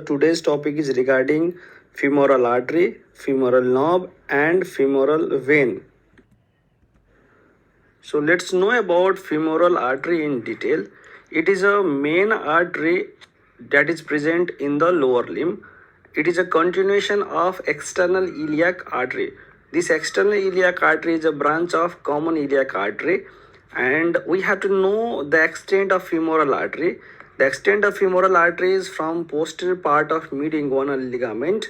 Today's topic is regarding femoral artery, femoral knob, and femoral vein. So let's know about femoral artery in detail. It is a main artery that is present in the lower limb. It is a continuation of external iliac artery. This external iliac artery is a branch of common iliac artery, and we have to know the extent of femoral artery. The extent of femoral artery is from posterior part of mid-inguinal ligament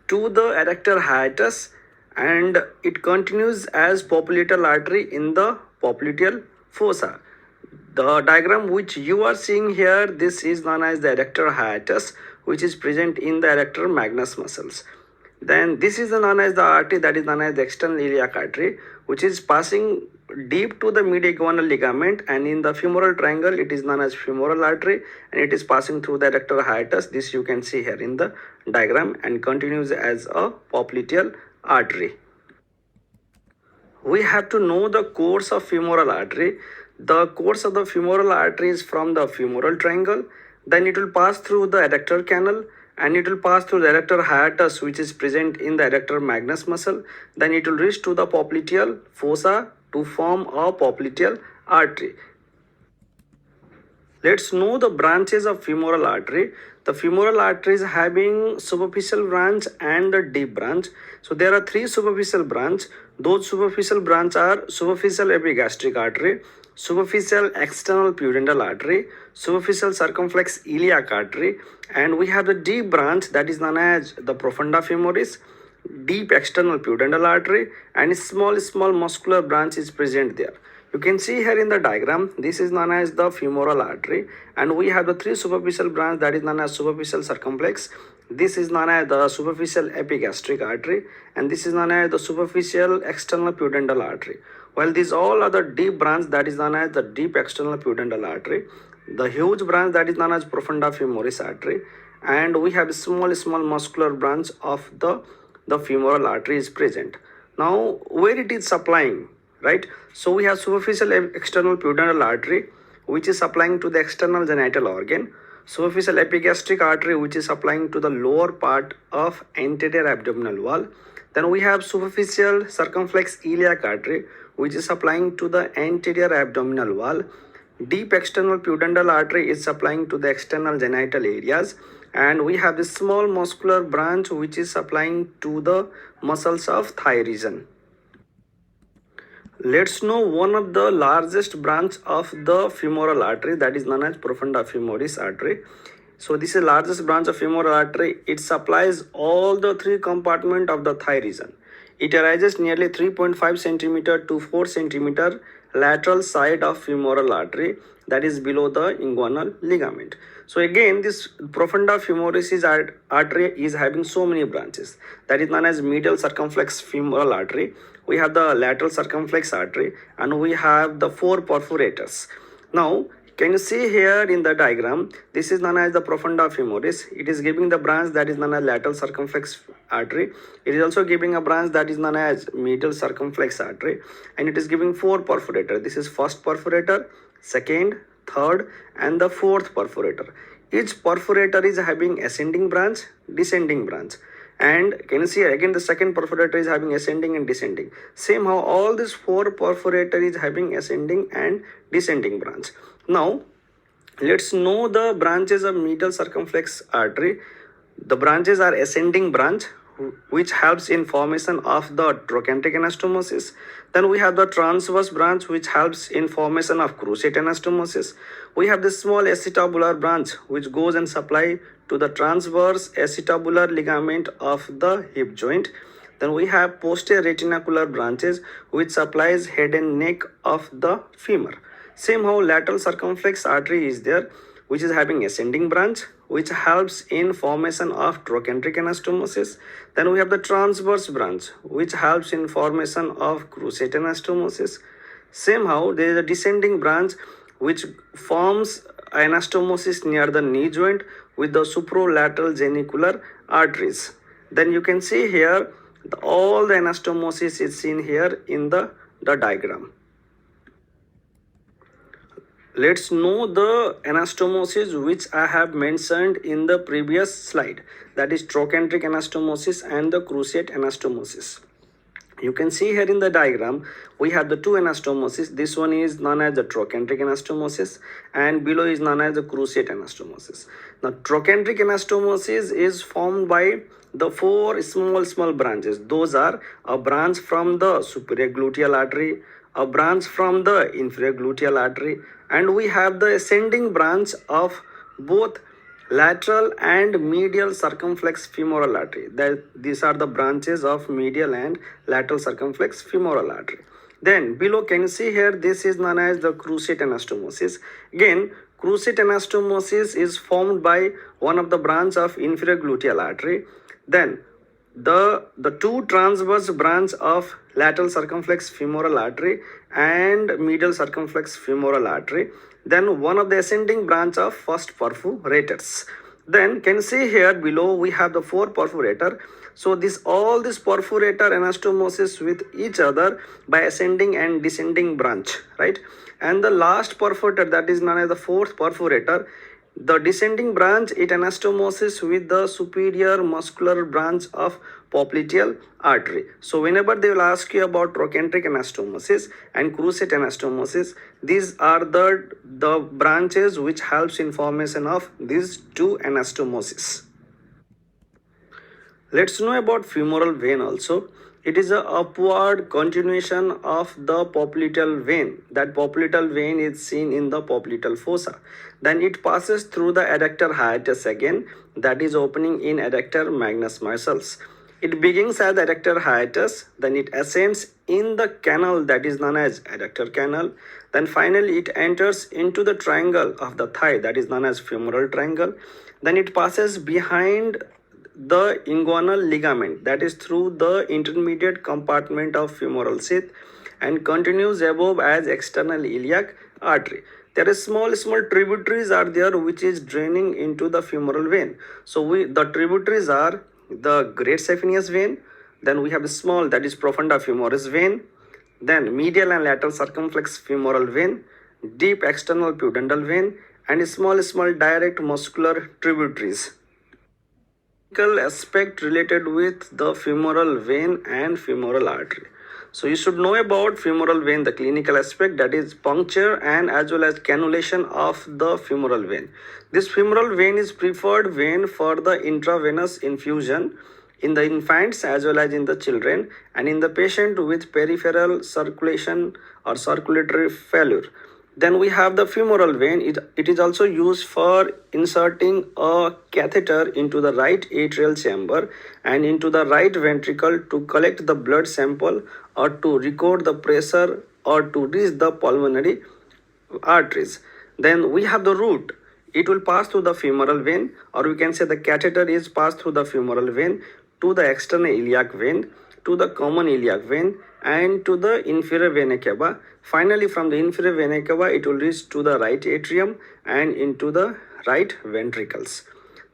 to the adductor hiatus, and it continues as popliteal artery in the popliteal fossa. The diagram which you are seeing here, this is known as the adductor hiatus, which is present in the adductor magnus muscles. Then this is known as the artery that is known as the external iliac artery, which is passing deep to the mid-inguinal ligament, and in the femoral triangle it is known as femoral artery, and it is passing through the adductor hiatus. This you can see here in the diagram, and continues as a popliteal artery. We have to know the course of femoral artery. The course of the femoral artery is from the femoral triangle, then it will pass through the adductor canal, and it will pass through the adductor hiatus, which is present in the adductor magnus muscle. Then it will reach to the popliteal fossa to form a popliteal artery. Let's know the branches of femoral artery. The femoral artery is having superficial branch and a deep branch. So there are three superficial branch. Those superficial branch are superficial epigastric artery, superficial external pudendal artery, superficial circumflex iliac artery, and we have the deep branch that is known as the profunda femoris, deep external pudendal artery, and small muscular branch is present there. You can see here in the diagram, this is known as the femoral artery, and we have the three superficial branch that is known as superficial circumflex. This is known as the superficial epigastric artery, and this is known as the superficial external pudendal artery. While these all are the deep branch that is known as the deep external pudendal artery, the huge branch that is known as profunda femoris artery, and we have small muscular branch of the femoral artery is present. Now where it is supplying, right? So we have superficial external pudendal artery, which is supplying to the external genital organ, superficial epigastric artery, which is supplying to the lower part of anterior abdominal wall. Then we have superficial circumflex iliac artery, which is supplying to the anterior abdominal wall. Deep external pudendal artery is supplying to the external genital areas, and we have this small muscular branch which is supplying to the muscles of thigh region. Let's know one of the largest branch of the femoral artery, that is known as profunda femoris artery. So this is the largest branch of femoral artery. It supplies all the three compartments of the thigh region. It arises nearly 3.5 centimeter to 4 centimeter lateral side of femoral artery, that is below the inguinal ligament. So again, this profunda femoris artery is having so many branches. That is known as medial circumflex femoral artery. We have the lateral circumflex artery, and we have the four perforators. Now can you see here in the diagram, this is known as the profunda femoris. It is giving the branch that is known as lateral circumflex artery. It is also giving a branch that is known as medial circumflex artery, and it is giving four perforator. This is first perforator, second, third, and the fourth perforator. Each perforator is having ascending branch, descending branch. And can you see again, the second perforator is having ascending and descending. Same how all these four perforator is having ascending and descending branch. Now let's know the branches of medial circumflex artery. The branches are ascending branch, which helps in formation of the trochanteric anastomosis. Then we have the transverse branch, which helps in formation of cruciate anastomosis. We have the small acetabular branch, which goes and supply to the transverse acetabular ligament of the hip joint. Then we have posterior retinacular branches, which supplies head and neck of the femur. Same how lateral circumflex artery is there, which is having ascending branch, which helps in formation of trochanteric anastomosis. Then we have the transverse branch, which helps in formation of cruciate anastomosis. Same how there is a descending branch which forms anastomosis near the knee joint with the supralateral genicular arteries. Then you can see here all the anastomosis is seen here in the diagram. Let's know the anastomosis which I have mentioned in the previous slide, that is trochanteric anastomosis and the cruciate anastomosis. You can see here in the diagram we have the two anastomosis. This one is known as the trochanteric anastomosis and below is known as the cruciate anastomosis. Now trochanteric anastomosis is formed by the four small branches. Those are a branch from the superior gluteal artery, a branch from the inferior gluteal artery, and we have the ascending branch of both lateral and medial circumflex femoral artery. That these are the branches of medial and lateral circumflex femoral artery. Then below, can you see here, this is known as the cruciate anastomosis. Again, cruciate anastomosis is formed by one of the branch of inferior gluteal artery. Then the two transverse branch of lateral circumflex femoral artery and medial circumflex femoral artery, then one of the ascending branch of first perforators. Then can you see here below we have the four perforator. So this all this perforator anastomosis with each other by ascending and descending branch, right? And the last perforator, that is known as the fourth perforator, the descending branch, it anastomosis with the superior muscular branch of popliteal artery. So whenever they will ask you about trochanteric anastomosis and cruciate anastomosis, these are the branches which helps in formation of these two anastomosis. Let's know about femoral vein also. It is a upward continuation of the popliteal vein. That popliteal vein is seen in the popliteal fossa. Then it passes through the adductor hiatus again, that is opening in adductor magnus muscles. It begins at the adductor hiatus, then it ascends in the canal that is known as adductor canal. Then finally it enters into the triangle of the thigh that is known as femoral triangle. Then it passes behind the inguinal ligament, that is through the intermediate compartment of femoral sheath, and continues above as external iliac artery. There are small tributaries are there which is draining into the femoral vein. So the tributaries are the great saphenous vein, then we have a small, that is profunda femoris vein, then medial and lateral circumflex femoral vein, deep external pudendal vein, and small direct muscular tributaries. Aspect related with the femoral vein and femoral artery. So you should know about femoral vein, the clinical aspect, that is puncture and as well as cannulation of the femoral vein. This femoral vein is preferred vein for the intravenous infusion in the infants as well as in the children and in the patient with peripheral circulation or circulatory failure. Then we have the femoral vein. It is also used for inserting a catheter into the right atrial chamber and into the right ventricle to collect the blood sample or to record the pressure or to reach the pulmonary arteries. Then we have the root. It will pass through the femoral vein, or we can say the catheter is passed through the femoral vein to the external iliac vein, to the common iliac vein, and to the inferior vena cava. Finally, from the inferior vena cava, it will reach to the right atrium and into the right ventricles.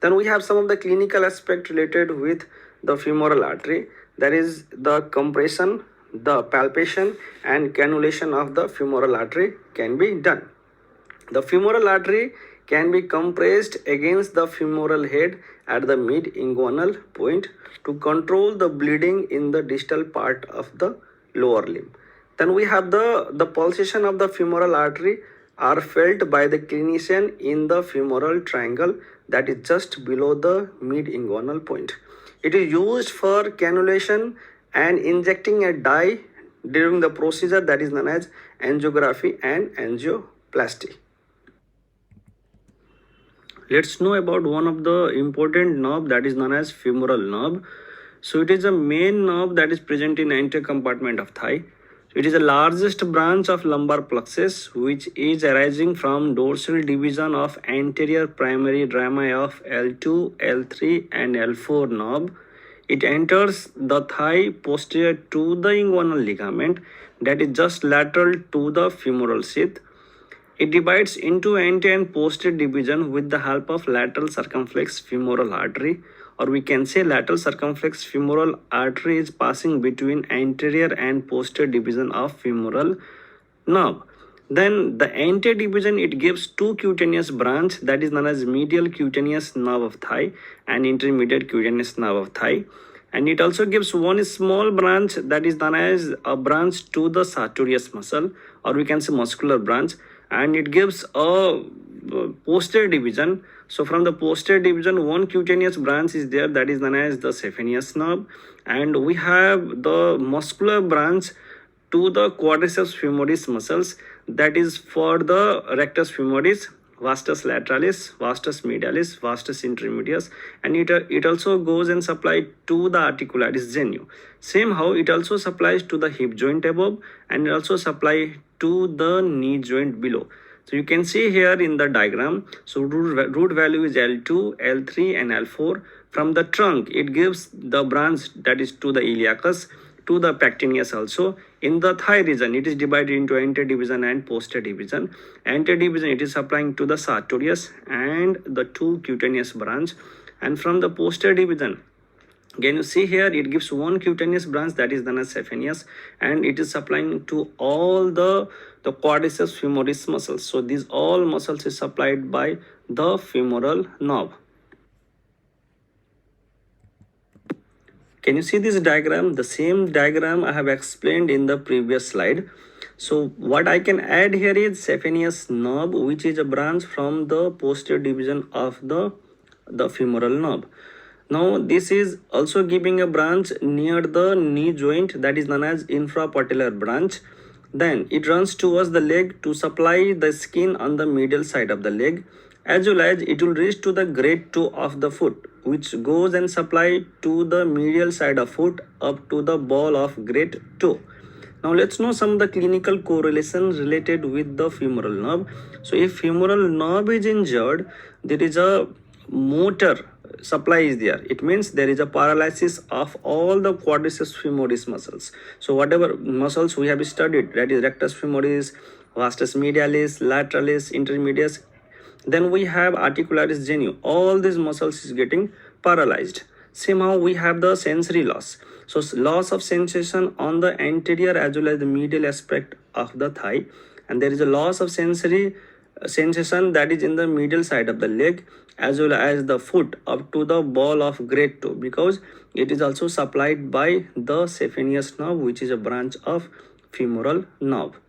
Then we have some of the clinical aspect related with the femoral artery. That is the compression, the palpation, and cannulation of the femoral artery can be done. The femoral artery can be compressed against the femoral head at the mid-inguinal point to control the bleeding in the distal part of the lower limb. Then we have the pulsation of the femoral artery are felt by the clinician in the femoral triangle that is just below the mid-inguinal point. It is used for cannulation and injecting a dye during the procedure that is known as angiography and angioplasty. Let's know about one of the important nerve that is known as femoral nerve. So it is a main nerve that is present in anterior compartment of thigh. It is the largest branch of lumbar plexus which is arising from dorsal division of anterior primary rami of L2, L3 and L4 nerve. It enters the thigh posterior to the inguinal ligament that is just lateral to the femoral sheath. It divides into anterior and posterior division with the help of lateral circumflex femoral artery, or we can say lateral circumflex femoral artery is passing between anterior and posterior division of femoral nerve. Then the anterior division, it gives two cutaneous branch that is known as medial cutaneous nerve of thigh and intermediate cutaneous nerve of thigh. And it also gives one small branch that is known as a branch to the sartorius muscle, or we can say muscular branch. And it gives a posterior division. So from the posterior division, one cutaneous branch is there that is known as the saphenous nerve. And we have the muscular branch to the quadriceps femoris muscles, that is for the rectus femoris, vastus lateralis, vastus medialis, vastus intermedius, and it also goes and supply to the articularis genu. Same how it also supplies to the hip joint above, and it also supply to the knee joint below. So you can see here in the diagram, so root value is L2, L3 and L4. From the trunk, it gives the branch that is to the iliacus, to the pectineus also. In the thigh region, it is divided into anterior division and posterior division. Anterior division, it is supplying to the sartorius and the two cutaneous branch. And from the posterior division, again you see here, it gives one cutaneous branch that is known as saphenous, and it is supplying to all the quadriceps femoris muscles. So these all muscles is supplied by the femoral nerve. Can you see this diagram? The same diagram I have explained in the previous slide. So what I can add here is saphenous nerve, which is a branch from the posterior division of the femoral nerve. Now this is also giving a branch near the knee joint that is known as infrapatellar branch. Then it runs towards the leg to supply the skin on the medial side of the leg, as well as it will reach to the great toe of the foot, which goes and supply to the medial side of foot up to the ball of great toe. Now let's know some of the clinical correlations related with the femoral nerve. So if femoral nerve is injured, there is a motor supply is there. It means there is a paralysis of all the quadriceps femoris muscles. So whatever muscles we have studied, that is rectus femoris, vastus medialis, lateralis, intermedius, then we have articularis genu. All these muscles is getting paralyzed. Somehow we have the sensory loss. So loss of sensation on the anterior as well as the medial aspect of the thigh, and there is a loss of sensory sensation that is in the medial side of the leg as well as the foot up to the ball of great toe, because it is also supplied by the saphenous nerve, which is a branch of femoral nerve.